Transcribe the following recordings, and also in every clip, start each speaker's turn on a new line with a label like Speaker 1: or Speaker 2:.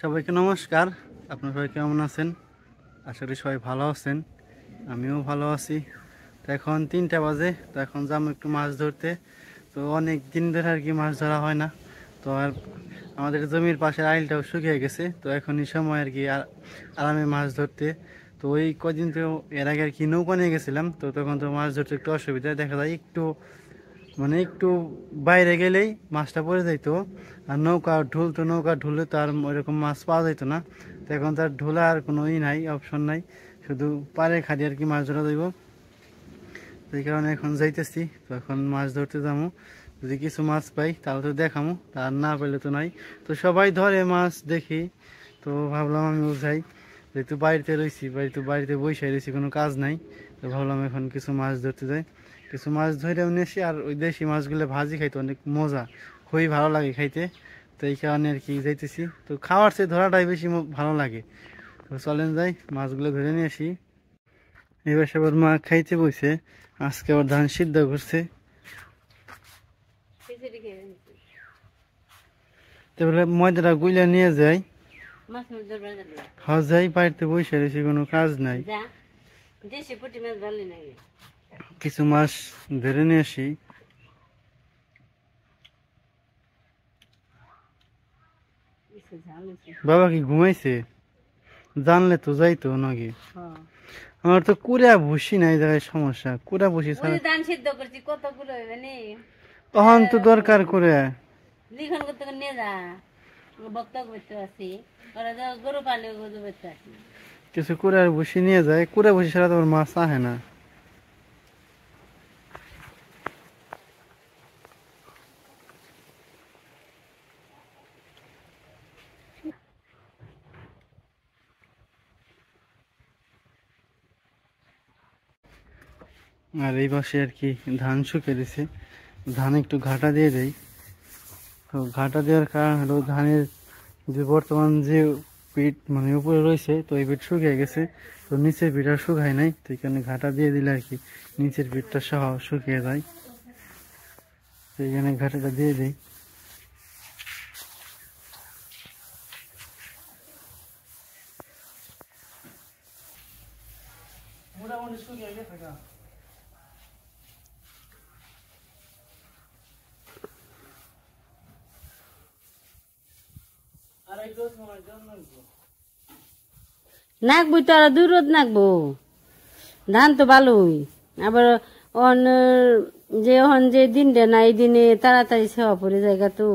Speaker 1: সবাইকে নমস্কার। আপনারা সবাই কেমন আছেন? আশা করি সবাই ভালো আছেন, আমিও ভালো আছি। তো এখন 3টা বাজে, তো এখন যাবো একটু মাছ ধরতে। তো অনেক দিন ধরে আর কি মাছ ধরা হয় না। তো আর আমাদের জমির পাশের আইলটাও শুকিয়ে গেছে, তো এখন এই সময় আর কি আরামে মাছ ধরতে। তো ওই কদিন তো এর আগে আর কি নৌকা নিয়ে গেছিলাম, তো তখন তো মাছ ধরতে একটু অসুবিধা দেখা যায়, একটু মানে একটু বাইরে গেলেই মাছটা পড়ে যাইতো। আর নৌকা ঢুললে তো আর ওইরকম মাছ পাওয়া যাইতো না। তো এখন তার ঢোলার কোনো নাই, অপশন নাই, শুধু পারে খালি আর কি মাছ ধরা যাইব। সেই কারণে এখন যাইতেছি। তো এখন মাছ ধরতে যাবো, যদি কিছু মাছ পাই তাহলে তো দেখামো, আর না পেলে তো নাই। তো সবাই ধরে মাছ দেখি, তো ভাবলাম আমিও যাই, যেহেতু বাড়িতে বসে রয়েছি, কোনো কাজ নাই। তো ভাবলাম এখন কিছু মাছ ধরতে যাই। কিছু মাছ ধরেও নিয়েছি, আর ওই দেশি মাছগুলো ভাজি খাইতে অনেক মজা, খুবই ভালো লাগে খাইতে। তো এই কারণে আর কি যাইতেছি। তো খাওয়ার চেয়ে ধরাটাই বেশি ভালো লাগে। তো চলেন যাই, মাছগুলো ধরে নিয়ে আসি। এবার সবার মা খাইতে বসে, আজকে আবার ধান সিদ্ধ করছে। তারপরে ময়দাটা গুইলা নিয়ে যাই। যাই, বাড়িতে বসে রয়েছি, কোনো কাজ নাই। কিছু মাছ ধরে নিয়ে আসি। বাবা কি ঘুমাইছে? জানলে তো যাইতো নাকি। আমার তো কুড়া ভুসি নাই, জায়গায় সমস্যা, কুড়া ভুসি ছাড়া
Speaker 2: ধান সিদ্ধ করছি কতগুলো
Speaker 1: তখন তো দরকার করে
Speaker 2: লিখন করতে নিয়ে যা বক্তব্য করতে আসি, ওরা গরু পালে গরু বেচতে আসি।
Speaker 1: কিছু কুড়ার ভুসি নিয়ে যায়, কুড়া ভুসি ছাড়া তোমার মাছ আহে না। আর এই পাশে আর কি ধান শুকিয়ে দিছে, ধান একটু ঘাটা দিয়ে দেয়। তো ঘাটা দেওয়ার কারণ হলো ধানের যে বর্তমান যে পিঠ মানে উপরে রয়েছে, তো এই পিঠ শুকিয়ে গেছে, তো নিচের পিঠ আর শুকায় নাই। তো এখানে ঘাটা দিয়ে দিলে আর কি নিচের পিঠটা সহ শুকিয়ে যায়। তো এখানে ঘাটাটা দিয়ে দিই। মোটামুটি শুকিয়ে গেছে গা।
Speaker 2: নাকবই তো আর 2 রোদ নাকবো, ধান তো ভালোই। আবার অন যে দিনটা না, এই দিনে তাড়াতাড়ি সেবা পড়ে জায়গা তো।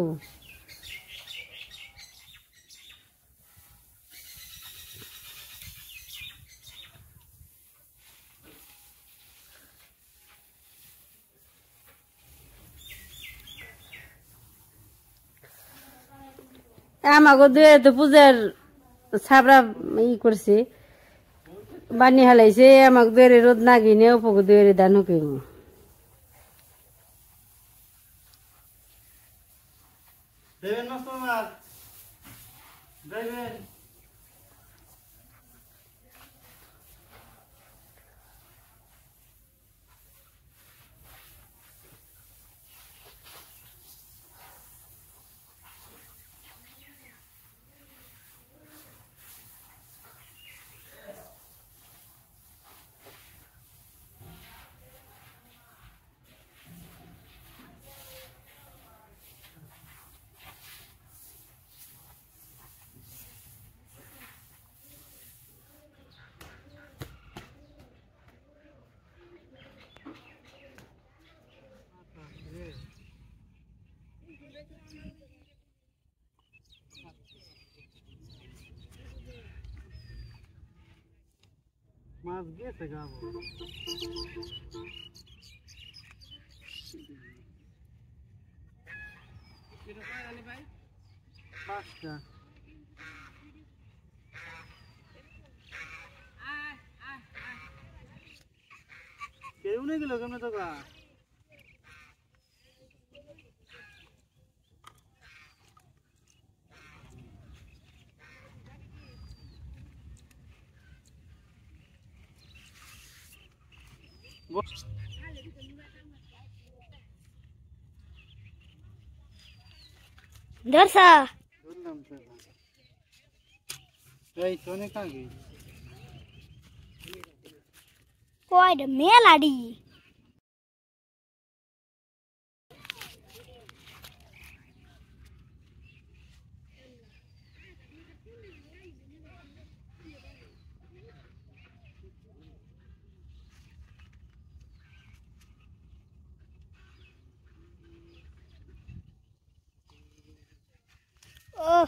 Speaker 2: আমাকে দুয়ে তো পূজার ছাবড়া করছে, বানি হালাইছে। আমাকে দুয়ারে রোদ না গিনে উপকে দুয়ারে ধান হুকিব।
Speaker 1: দেবেন মাছ তোমার দেবেন। মাছ গেছে গাবো। পাঁচটা কেউ নেই গেল কেমন তো গা।
Speaker 2: ধরছা
Speaker 1: ধরলাম তো। এই তো অনেক আগে
Speaker 3: কয়টা মেলাডি ও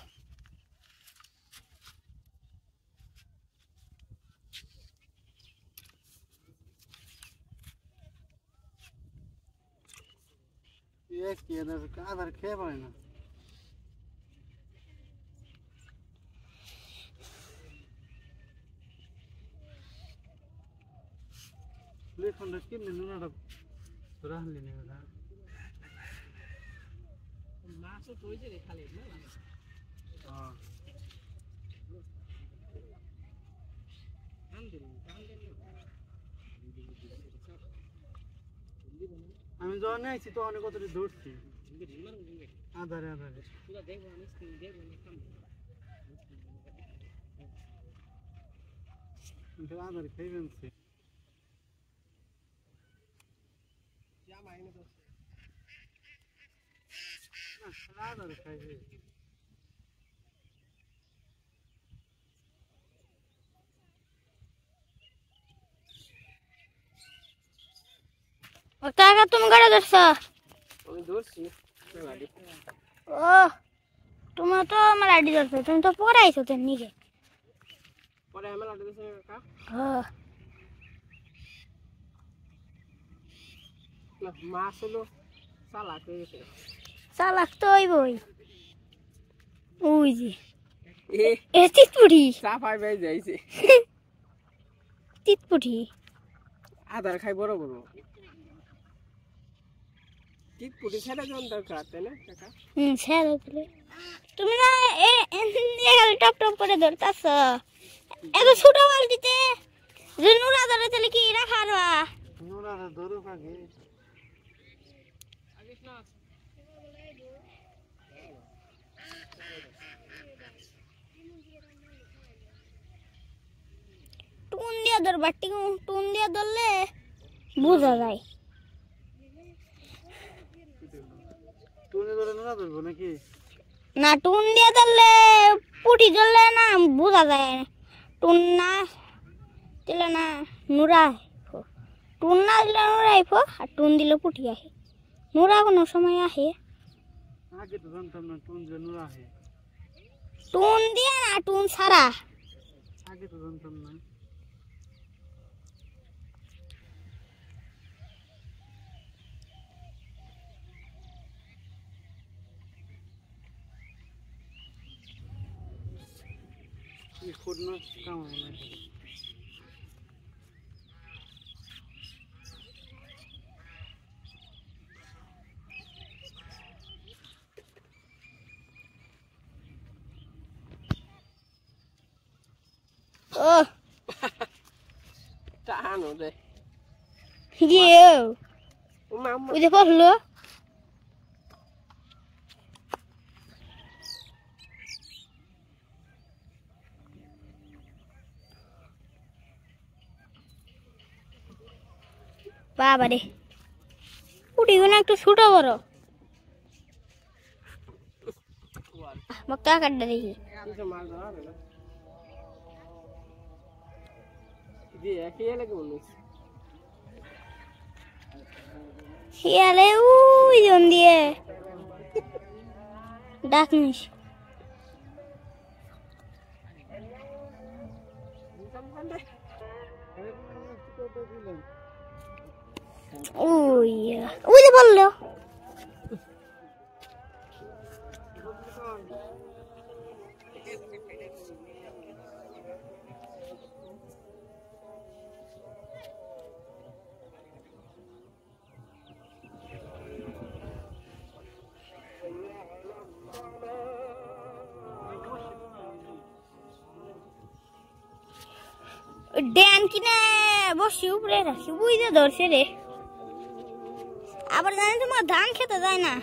Speaker 1: কি আধার খেয়ে পারে না লিখনটা কিনে নুনাটা রাখলি না ওরা মাছও তো হইছে রে খালি না হ্যাঁ আমি যখন আইছি তো অনেক কত ধরছি আধারে আধারে আধারে খেয়ে ফেলছি আধারে খাই
Speaker 3: কাকা তুমি গাড়ি ধরছ
Speaker 1: আমি ধরছি
Speaker 3: ও তোমার তো আমার আইডি ধরছো তুমি তো পড়াইছো তো নিজে
Speaker 1: পরে আমি লাগাতে দিছি কাকা
Speaker 3: হ্যাঁ
Speaker 1: না মাছ হলো চালাক হয়ে গেছে
Speaker 3: চালাক তো হইবই ওই যে এ তিতপুটি
Speaker 1: চাপাই বাই যাইছে
Speaker 3: তিতপুটি
Speaker 1: আধার খাই বড় বড় তিতপুটি ছেড়ে দেওয়ার দরকার তাই না কাকা
Speaker 3: স্যার তুমি না এখানে টপ টপ করে ধরতাছ এত ছোট বালতিতে যে নুরা ধরে তাহলে কি রাখার
Speaker 1: নুরা ধরুক আগে
Speaker 3: টুন দিয়া ধর বাটি টুন দিয়া ধরলে বোঝা যায়
Speaker 1: টুনে ধরে নুরা ধরবো নাকি
Speaker 3: না টুন দিয়া ধরলে পুটি ধরলে না বোঝা যায় টুন না দিলে না নুরা টুন না দিলে নুরা আইফো আর টুন দিলে পুটি আহে নুরা কোনো সময় আহে
Speaker 1: আগে তো জানতাম না টুন যে নুরা আহে
Speaker 3: টুন দিয়া না টুন ছাড়া
Speaker 1: আগে তো জানতাম না খুদনা কাম হয় না
Speaker 3: ও
Speaker 1: টানো দে
Speaker 3: গিয়ে
Speaker 1: মাম্মা
Speaker 3: ওই যে পড়লো বাবা রে পুটিগুলো একটু ছোট বড় মক্কা কাটটা দেখি
Speaker 1: কিছু মাছ ধরা হবে না জি একই লাগে মনে হচ্ছে
Speaker 3: শিয়ালে উই জন দিয়ে ডাকনিস ওই ওই যে বললো ড্যান কিনে বসি উপরে রাখি বুঝতে ধরছে রে আবার জানি তোমার ধান খেতে যায় না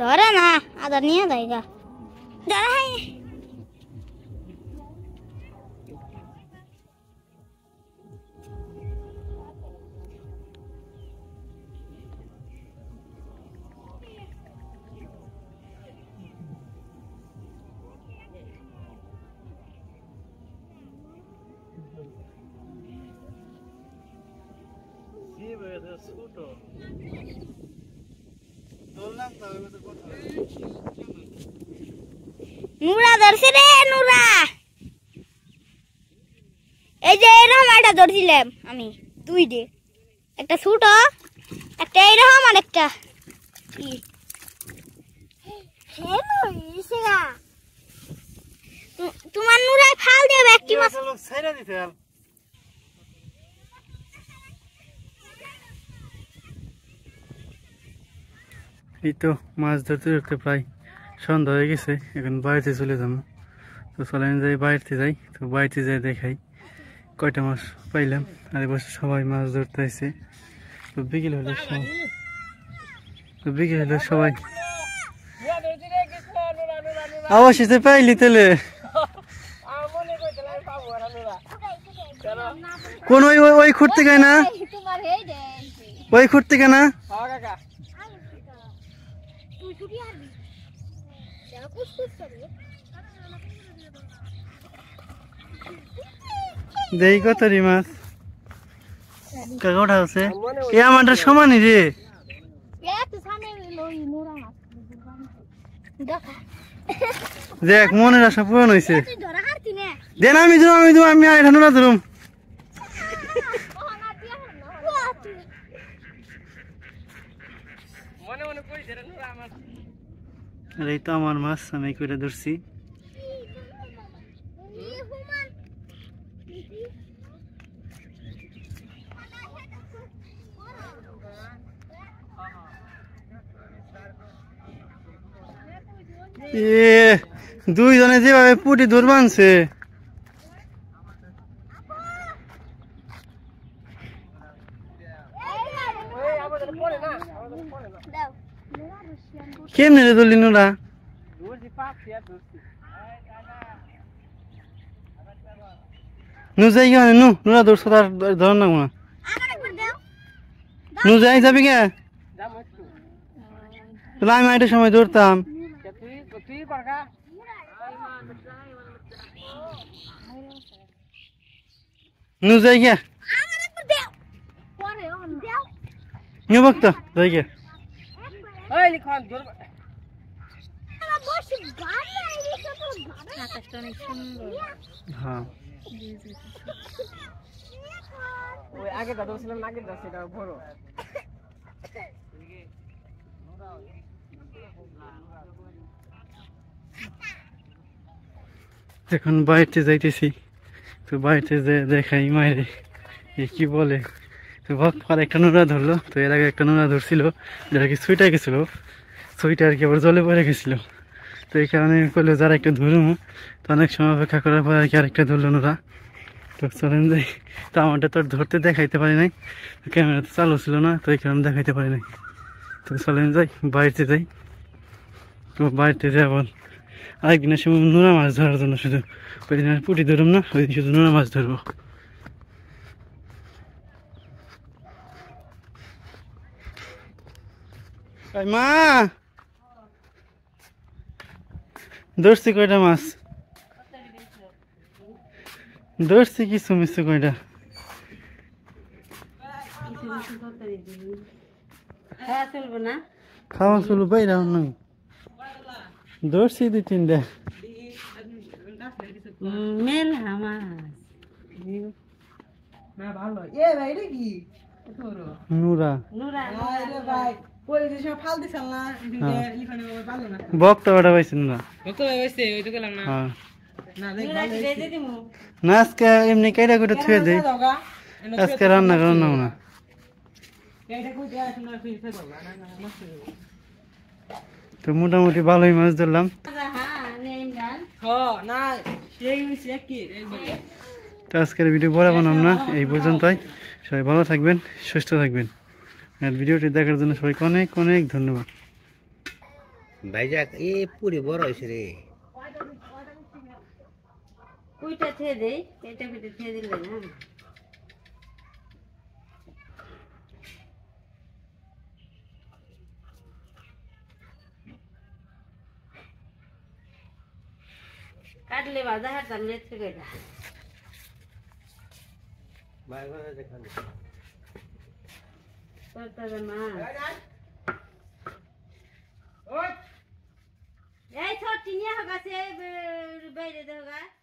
Speaker 3: ধরে না আদা নিয়ে যাইগা ধরা হয় নুরা ধরছে রে নুরা এই যে এরকম একটা ধরছিলাম আমি দুই ডে একটা ছোট একটা এরকম আর একটা তোমার নুরায় ফাল দেবে একটি মাছ
Speaker 1: এই তো মাছ ধরতে ধরতে প্রায় সন্ধ্যা হয়ে গেছে, এখন বাড়িতে চলে যাবো। তো চলেন যাই বাড়িতে যাই, তো বাড়িতে যাই দেখাই কয়টা মাছ পাইলাম। আর বছর সবাই মাছ ধরতে আসছে। তো বিকেল হলে সবাই অবশেষে পাইলি তেলে কোন ওই খুঁড়তে গায় না, ওই খুঁড়তে গে না দেই কত রি মাছ কাকা ওঠা আছে এ আমাদের সমানই রে। দেখ মনের আশা পূরণ হয়েছে। দেন আমি আমি আইঠা নোরা ধরুম। আর এই তো আমার মাছ আমি করে ধরছি। দুইজনে যেভাবে পুটি দূর বানছে কেমনে রে ধরলি নোরা? নু যাই গে নু নোরা ধরছো তার ধর না নু যাই যাবি গে তাহলে আমি একটা সময় ধরতাম। নু যাই গে নু বক্তা যাই গে হ্যাঁ
Speaker 4: আগে দাদা ছিলাম আগে দাদা সেটা বড়
Speaker 1: এখন বাড়িতে যাইতেছি। তো বাড়িতে যে দেখাই মায়ের কি বলে। তো আর একটা নোড়া ধরলো। তো এর আগে একটা নোড়া ধরছিল যেটা কি ছুইটা গেছিল, ছুইটা আর কি আবার জলে পড়ে গেছিল। তো এই কারণে করলো যারা একটা ধরুম, তো অনেক সময় অপেক্ষা করার পর আর কি আরেকটা ধরলো নোড়া। তো চলেন যাই। তো আমারটা তো ধরতে দেখাইতে পারি নাই, ক্যামেরা তো চালু ছিল না, তো এই কারণে দেখাইতে পারি নাই। তো চলেন যাই বাড়িতে যাই। তো বাড়িতে যাই বল আরেকদিনের সময় নোনা মাছ ধরার জন্য, শুধু ওই দিন আর পুঁটি ধরুম না, ওই দিন শুধু নোনা মাছ ধরবো। মা ধরছি কয়টা মাছ ধরছি, কিছু মিছু কয়টা খাওয়া চলবো বাইরে ধরছি দুই তিনটা
Speaker 2: মেল আমার
Speaker 4: ভালো এ ভাই রে কি
Speaker 1: নুরা
Speaker 4: ভাই ওই যে সব ফাল দিছাল না লিখানে ভালো না
Speaker 1: বকটা ওটা পাইছেন না
Speaker 4: কত হইছে ওই তো গেলাম না
Speaker 1: হ্যাঁ
Speaker 4: না দেখ ভালো
Speaker 1: না আজকে এমনি কাইটা করে থুয়ে দেই, আজকে রান্না করার নাও না।
Speaker 4: এইটা কই দেয়া আছে না ফিরতে দাও না না নষ্ট হয়ে যাবে।
Speaker 1: তো মোটামুটি ভালোই মাছ ধরলাম।
Speaker 4: হ্যাঁ না সেই হইছে কি
Speaker 1: তো আজকের ভিডিও বড় বানাম না, এই পর্যন্তই। সবাই ভালো থাকবেন, সুস্থ থাকবেন। আর ভিডিওটি দেখার জন্য সবাইকে অনেক অনেক ধন্যবাদ।
Speaker 5: ভাইজা এ পুরি বড় হয়েছে রে।
Speaker 2: কুইটা খেয়ে দেই, এটা পিঠে খেয়ে দিলে না। কাটলে বাজা হারতাম লেট করে মা এই ছোট নিয়ে হোক আছে বাইরে হোক।